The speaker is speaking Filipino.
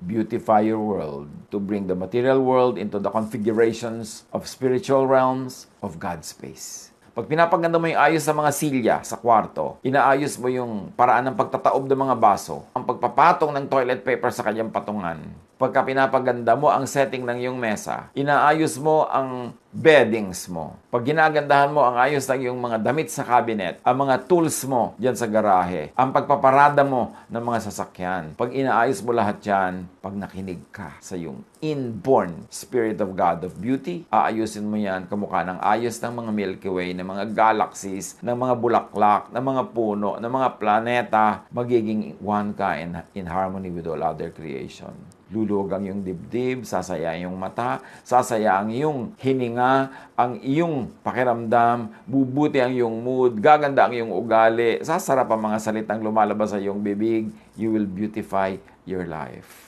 beautify your world, to bring the material world into the configurations of spiritual realms of God's space. Pag pinapaganda mo yung ayos sa mga silya sa kwarto, inaayos mo yung paraan ng pagtataob ng mga baso, ang pagpapatong ng toilet paper sa kanyang patungan. Pagka pinapaganda mo ang setting ng iyong mesa, inaayos mo ang beddings mo. Pag ginagandahan mo ang ayos ng iyong mga damit sa cabinet, ang mga tools mo dyan sa garahe, ang pagpaparada mo ng mga sasakyan, pag inaayos mo lahat yan, pag nakinig ka sa iyong inborn Spirit of God of beauty, aayusin mo yan kamukha ng ayos ng mga Milky Way, ng mga galaxies, ng mga bulaklak, ng mga puno, ng mga planeta, magiging one ka in harmony with all other creation. Lulog ang iyong dibdib, sasaya ang iyong mata, sasaya ang iyong hininga, ang iyong pakiramdam, bubuti ang iyong mood, gaganda ang iyong ugali, sasarap ang mga salitang lumalabas sa iyong bibig, you will beautify your life.